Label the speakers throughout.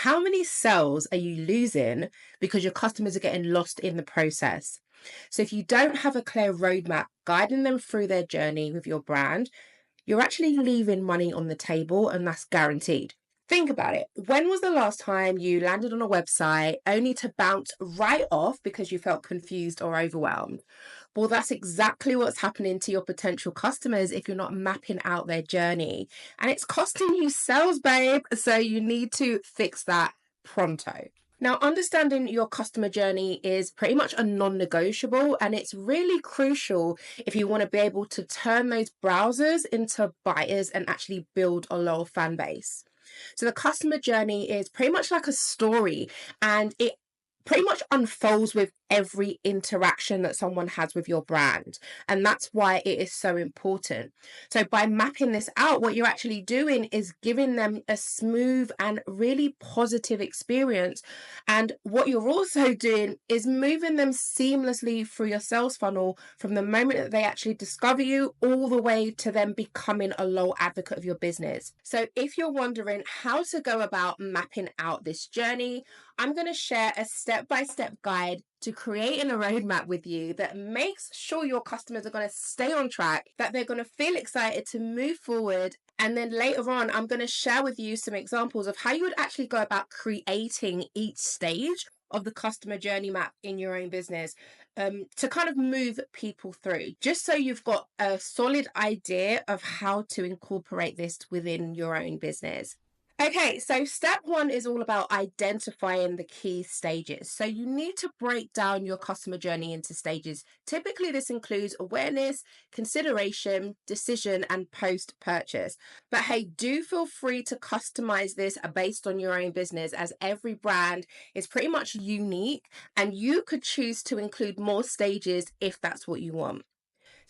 Speaker 1: How many sales are you losing because your customers are getting lost in the process? So, if you don't have a clear roadmap guiding them through their journey with your brand, you're actually leaving money on the table, and that's guaranteed. Think about it. When was the last time you landed on a website only to bounce right off because you felt confused or overwhelmed? Well, that's exactly what's happening to your potential customers if you're not mapping out their journey. And it's costing you sales, babe. So you need to fix that pronto. Now, understanding your customer journey is pretty much a non negotiable, and it's really crucial if you want to be able to turn those browsers into buyers and actually build a loyal fan base. So, the customer journey is pretty much like a story, and it pretty much unfolds with every interaction that someone has with your brand. And that's why it is so important. So, by mapping this out, what you're actually doing is giving them a smooth and really positive experience. And what you're also doing is moving them seamlessly through your sales funnel from the moment that they actually discover you all the way to them becoming a loyal advocate of your business. So, if you're wondering how to go about mapping out this journey, I'm going to share a step-by-step guide to creating a roadmap with you that makes sure your customers are going to stay on track, that they're going to feel excited to move forward. And then later on, I'm going to share with you some examples of how you would actually go about creating each stage of the customer journey map in your own business, to kind of move people through, just so you've got a solid idea of how to incorporate this within your own business. Okay, so step one is all about identifying the key stages. So you need to break down your customer journey into stages. Typically, this includes awareness, consideration, decision, and post purchase. But hey, do feel free to customize this based on your own business, as every brand is pretty much unique, and you could choose to include more stages if that's what you want.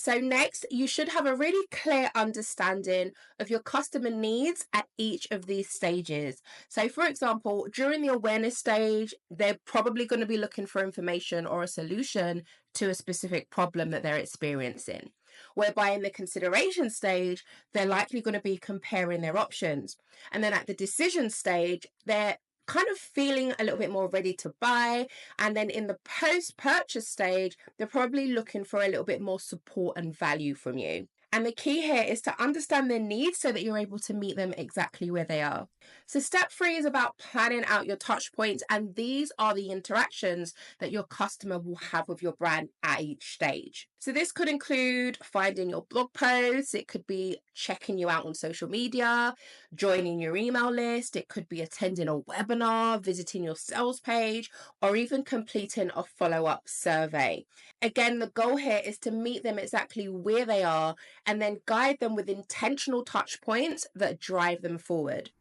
Speaker 1: So, next, you should have a really clear understanding of your customer needs at each of these stages. So, for example, during the awareness stage, they're probably going to be looking for information or a solution to a specific problem that they're experiencing. Whereby in the consideration stage, they're likely going to be comparing their options. And then at the decision stage, they're kind of feeling a little bit more ready to buy. And then in the post purchase stage, they're probably looking for a little bit more support and value from you. And the key here is to understand their needs so that you're able to meet them exactly where they are. So, step three is about planning out your touch points, and these are the interactions that your customer will have with your brand at each stage. So, this could include finding your blog posts, it could be checking you out on social media, joining your email list, it could be attending a webinar, visiting your sales page, or even completing a follow up survey. Again, the goal here is to meet them exactly where they are and then guide them with intentional touch points that drive them forward.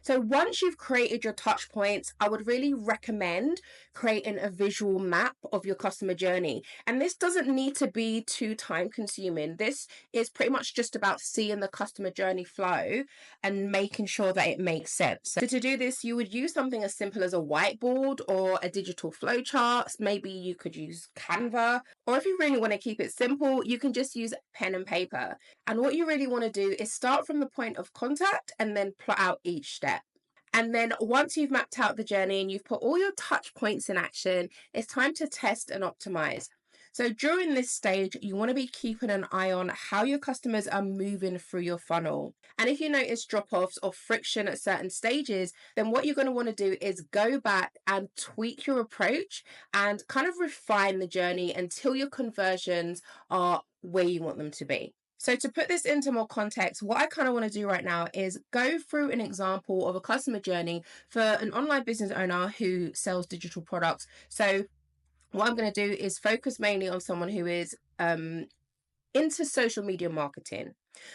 Speaker 1: So once you've created your touch points, I would really recommend creating a visual map of your customer journey. And this doesn't need to be too time consuming. This is pretty much just about seeing the customer journey flow and making sure that it makes sense. So to do this, you would use something as simple as a whiteboard or a digital flowchart. Maybe you could use Canva, or if you really want to keep it simple, you can just use pen and paper. And what you really want to do is start from the point of contact and then plot out each step. And then once you've mapped out the journey and you've put all your touch points in action, it's time to test and optimize. So during this stage, you want to be keeping an eye on how your customers are moving through your funnel. And if you notice drop-offs or friction at certain stages, then what you're going to want to do is go back and tweak your approach and kind of refine the journey until your conversions are where you want them to be. So to put this into more context, what I kind of want to do right now is go through an example of a customer journey for an online business owner who sells digital products. So what I'm going to do is focus mainly on someone who is into social media marketing.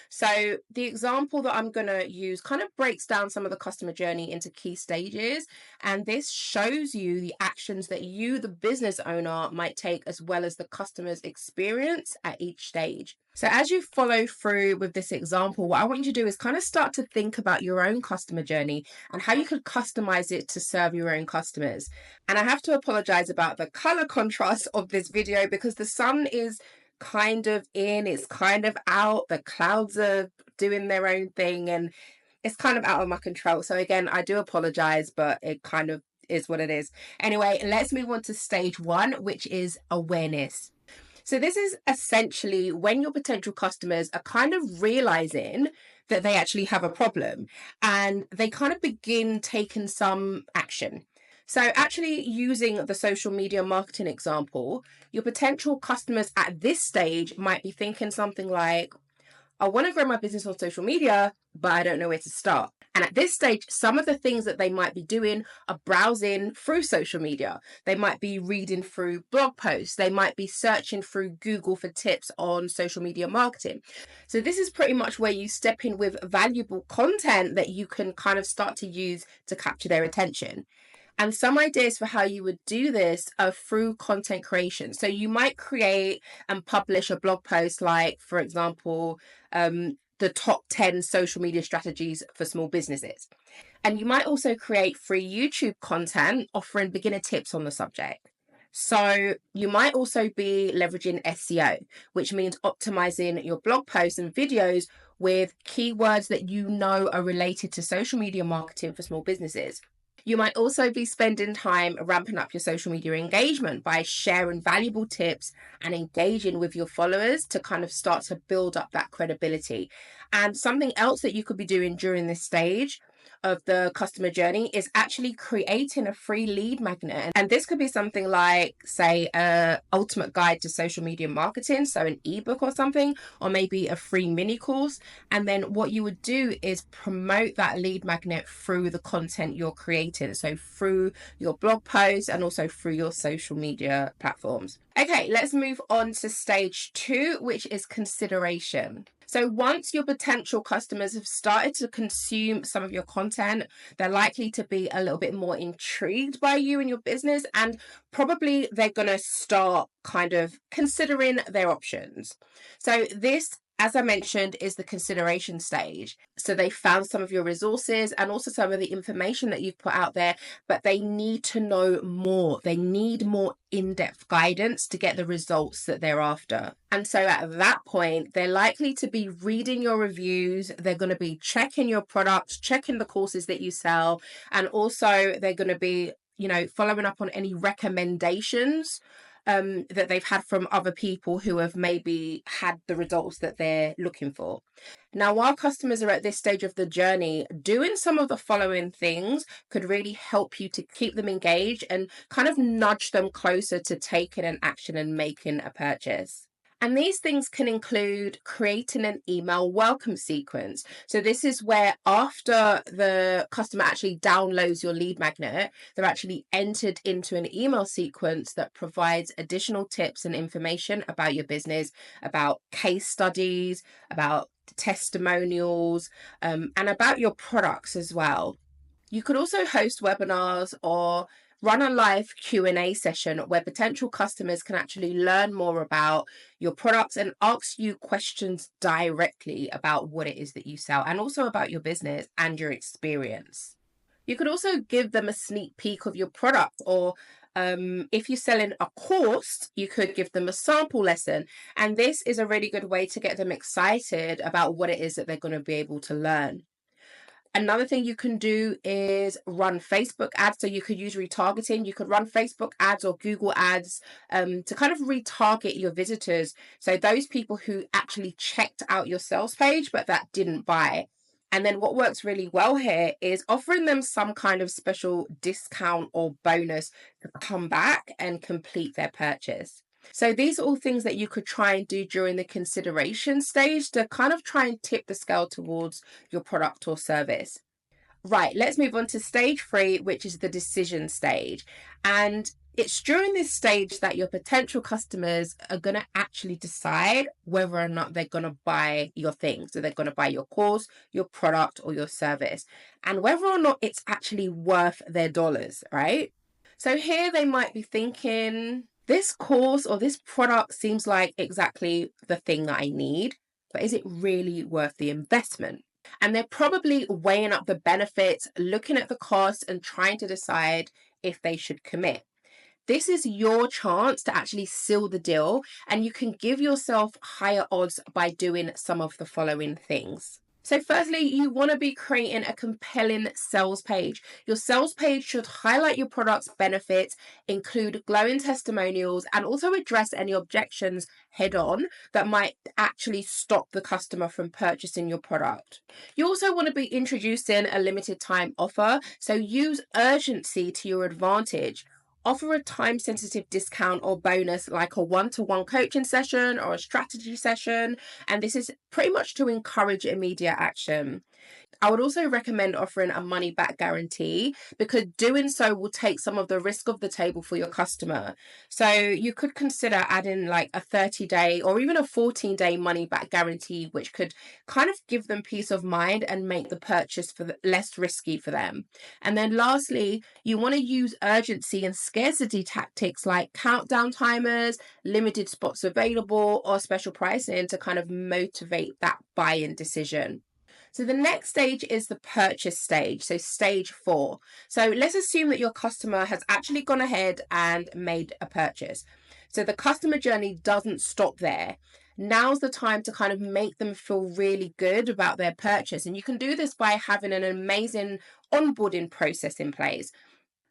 Speaker 1: So the example that I'm going to use kind of breaks down some of the customer journey into key stages, and this shows you the actions that you, the business owner, might take, as well as the customer's experience at each stage. So as you follow through with this example, what I want you to do is kind of start to think about your own customer journey and how you could customize it to serve your own customers. And I have to apologize about the color contrast of this video because the sun is kind of in, it's kind of out, the clouds are doing their own thing, and it's kind of out of my control. So again, I do apologize, but it kind of is what it is. Anyway, let's move on to stage 1, which is awareness. So this is essentially when your potential customers are kind of realizing that they actually have a problem and they kind of begin taking some action. So actually using the social media marketing example, your potential customers at this stage might be thinking something like, I want to grow my business on social media, but I don't know where to start. And at this stage, some of the things that they might be doing are browsing through social media. They might be reading through blog posts. They might be searching through Google for tips on social media marketing. So this is pretty much where you step in with valuable content that you can kind of start to use to capture their attention. And some ideas for how you would do this are through content creation. So you might create and publish a blog post like, for example, the top 10 social media strategies for small businesses. And you might also create free YouTube content offering beginner tips on the subject. So you might also be leveraging SEO, which means optimizing your blog posts and videos with keywords that you know are related to social media marketing for small businesses. You might also be spending time ramping up your social media engagement by sharing valuable tips and engaging with your followers to kind of start to build up that credibility. And something else that you could be doing during this stage of the customer journey is actually creating a free lead magnet. And this could be something like, say, a ultimate guide to social media marketing, so an ebook or something, or maybe a free mini course. And then what you would do is promote that lead magnet through the content you're creating, so through your blog posts and also through your social media platforms. Okay, let's move on to stage 2, which is consideration. So once your potential customers have started to consume some of your content, they're likely to be a little bit more intrigued by you and your business, and probably they're going to start kind of considering their options. So this, as I mentioned, is the consideration stage. So they found some of your resources and also some of the information that you've put out there, but they need to know more. They need more in-depth guidance to get the results that they're after. And so at that point, they're likely to be reading your reviews. They're going to be checking your products, checking the courses that you sell, and also they're going to be, following up on any recommendations that they've had from other people who have maybe had the results that they're looking for. Now, while customers are at this stage of the journey, doing some of the following things could really help you to keep them engaged and kind of nudge them closer to taking an action and making a purchase. And these things can include creating an email welcome sequence. So this is where after the customer actually downloads your lead magnet, they're actually entered into an email sequence that provides additional tips and information about your business, about case studies, about testimonials, and about your products as well. You could also host webinars or run a live Q&A session where potential customers can actually learn more about your products and ask you questions directly about what it is that you sell and also about your business and your experience. You could also give them a sneak peek of your product, or if you're selling a course, you could give them a sample lesson. And this is a really good way to get them excited about what it is that they're going to be able to learn. Another thing you can do is run Facebook ads. So you could use retargeting. You could run Facebook ads or Google ads to kind of retarget your visitors. So those people who actually checked out your sales page, but that didn't buy. And then what works really well here is offering them some kind of special discount or bonus to come back and complete their purchase. So these are all things that you could try and do during the consideration stage to kind of try and tip the scale towards your product or service. Right, let's move on to stage 3, which is the decision stage. And it's during this stage that your potential customers are going to actually decide whether or not they're going to buy your thing. So they're going to buy your course, your product, or your service, and whether or not it's actually worth their dollars, right? So here they might be thinking, this course or this product seems like exactly the thing that I need, but is it really worth the investment? And they're probably weighing up the benefits, looking at the costs, and trying to decide if they should commit. This is your chance to actually seal the deal, and you can give yourself higher odds by doing some of the following things. So firstly, you want to be creating a compelling sales page. Your sales page should highlight your product's benefits, include glowing testimonials, and also address any objections head on that might actually stop the customer from purchasing your product. You also want to be introducing a limited time offer, so use urgency to your advantage. Offer a time sensitive discount or bonus like a one-to-one coaching session or a strategy session, and this is pretty much to encourage immediate action. I would also recommend offering a money back guarantee because doing so will take some of the risk off the table for your customer. So you could consider adding like a 30-day or even a 14-day money back guarantee, which could kind of give them peace of mind and make the purchase less risky for them. And then lastly, you want to use urgency and scarcity tactics like countdown timers, limited spots available, or special pricing to kind of motivate that buy-in decision. So the next stage is the purchase stage, so stage 4. So let's assume that your customer has actually gone ahead and made a purchase. So the customer journey doesn't stop there. Now's the time to kind of make them feel really good about their purchase. And you can do this by having an amazing onboarding process in place.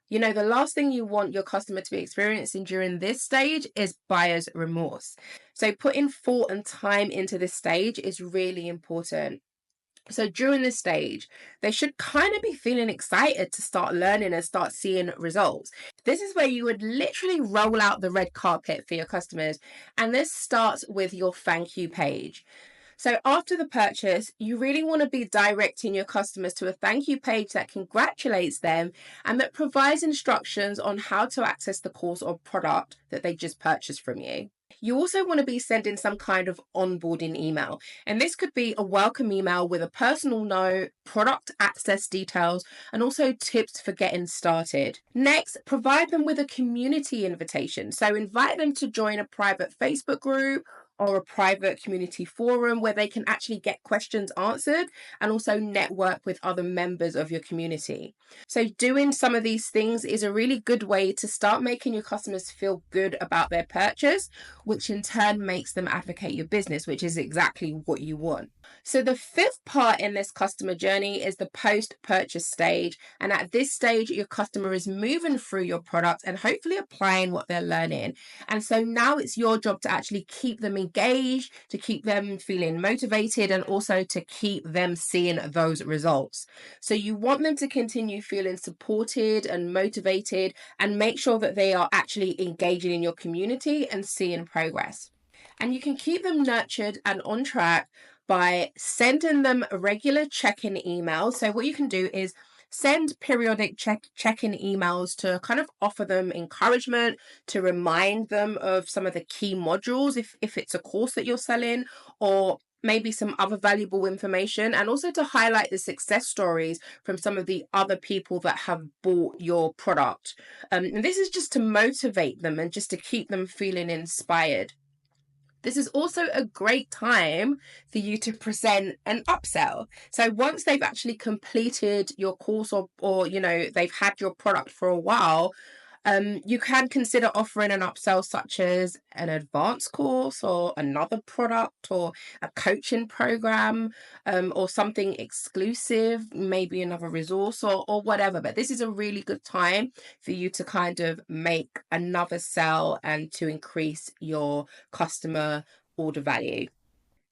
Speaker 1: You know, the last thing you want your customer to be experiencing during this stage is buyer's remorse. So putting thought and time into this stage is really important. So during this stage, they should kind of be feeling excited to start learning and start seeing results. This is where you would literally roll out the red carpet for your customers. And this starts with your thank you page. So after the purchase, you really want to be directing your customers to a thank you page that congratulates them and that provides instructions on how to access the course or product that they just purchased from you. You also want to be sending some kind of onboarding email. And this could be a welcome email with a personal note, product access details, and also tips for getting started. Next, provide them with a community invitation. So invite them to join a private Facebook group or a private community forum where they can actually get questions answered and also network with other members of your community. So doing some of these things is a really good way to start making your customers feel good about their purchase, which in turn makes them advocate your business, which is exactly what you want. So the fifth part in this customer journey is the post-purchase stage. And at this stage, your customer is moving through your product and hopefully applying what they're learning. And so now it's your job to actually keep them engaged, to keep them feeling motivated, and also to keep them seeing those results. So you want them to continue feeling supported and motivated and make sure that they are actually engaging in your community and seeing progress. And you can keep them nurtured and on track by sending them regular check-in emails. So what you can do is send periodic check-in emails to kind of offer them encouragement, to remind them of some of the key modules if it's a course that you're selling, or maybe some other valuable information, and also to highlight the success stories from some of the other people that have bought your product. And this is just to motivate them and just to keep them feeling inspired. This is also a great time for you to present an upsell. So once they've actually completed your course or they've had your product for a while, you can consider offering an upsell such as an advanced course or another product or a coaching program, or something exclusive, maybe another resource or whatever. But this is a really good time for you to kind of make another sell and to increase your customer order value.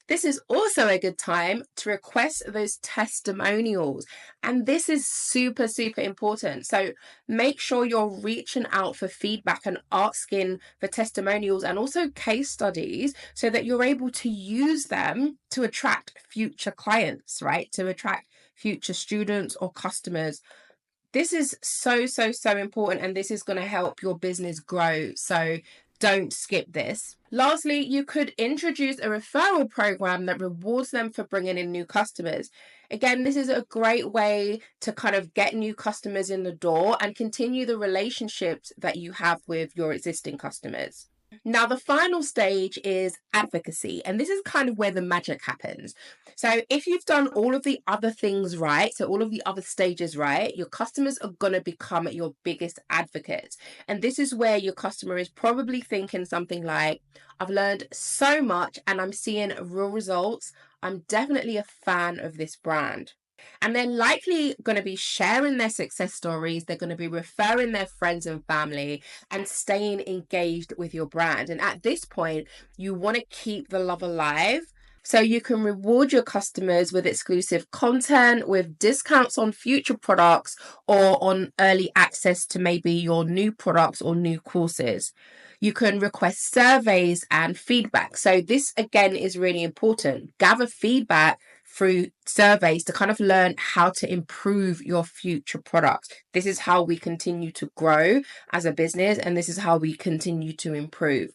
Speaker 1: This is also a good time to request those testimonials. And this is super, super important. So make sure you're reaching out for feedback and asking for testimonials and also case studies so that you're able to use them to attract future clients, right? To attract future students or customers. This is so, so, so important. And this is going to help your business grow. So don't skip this. Lastly, you could introduce a referral program that rewards them for bringing in new customers. Again, this is a great way to kind of get new customers in the door and continue the relationships that you have with your existing customers. Now, the final stage is advocacy, and this is kind of where the magic happens. So if you've done all of the other things right, so all of the other stages right, your customers are going to become your biggest advocates. And this is where your customer is probably thinking something like, I've learned so much and I'm seeing real results. I'm definitely a fan of this brand. And they're likely going to be sharing their success stories. They're going to be referring their friends and family and staying engaged with your brand. And at this point, you want to keep the love alive. So you can reward your customers with exclusive content, with discounts on future products, or on early access to maybe your new products or new courses. You can request surveys and feedback. So this again is really important. Gather feedback through surveys to kind of learn how to improve your future products. This is how we continue to grow as a business, and this is how we continue to improve.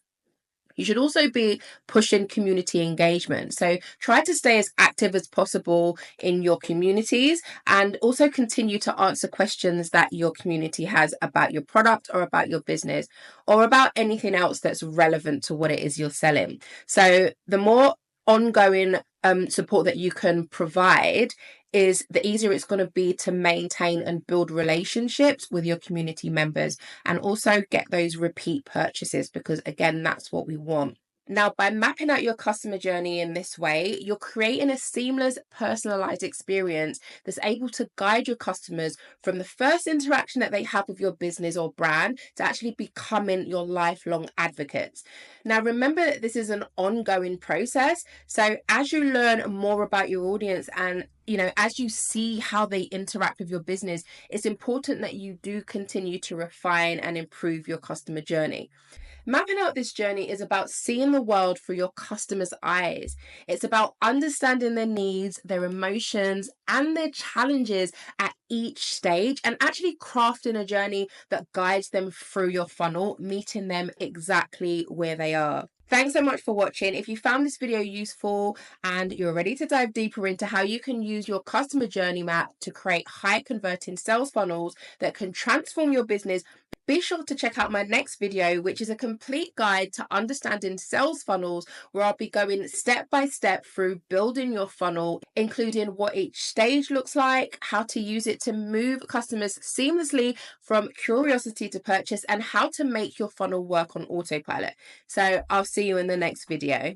Speaker 1: You should also be pushing community engagement. So try to stay as active as possible in your communities, and also continue to answer questions that your community has about your product or about your business or about anything else that's relevant to what it is you're selling. So the more ongoing support that you can provide, is the easier it's going to be to maintain and build relationships with your community members, and also get those repeat purchases, because again, that's what we want. Now, by mapping out your customer journey in this way, you're creating a seamless, personalized experience that's able to guide your customers from the first interaction that they have with your business or brand to actually becoming your lifelong advocates. Now, remember that this is an ongoing process. So as you learn more about your audience, and as you see how they interact with your business, it's important that you do continue to refine and improve your customer journey. Mapping out this journey is about seeing the world through your customers' eyes. It's about understanding their needs, their emotions, and their challenges at each stage, and actually crafting a journey that guides them through your funnel, meeting them exactly where they are. Thanks so much for watching. If you found this video useful and you're ready to dive deeper into how you can use your customer journey map to create high converting sales funnels that can transform your business, be sure to check out my next video, which is a complete guide to understanding sales funnels, where I'll be going step by step through building your funnel, including what each stage looks like, how to use it to move customers seamlessly from curiosity to purchase, and how to make your funnel work on autopilot. So I'll see you in the next video.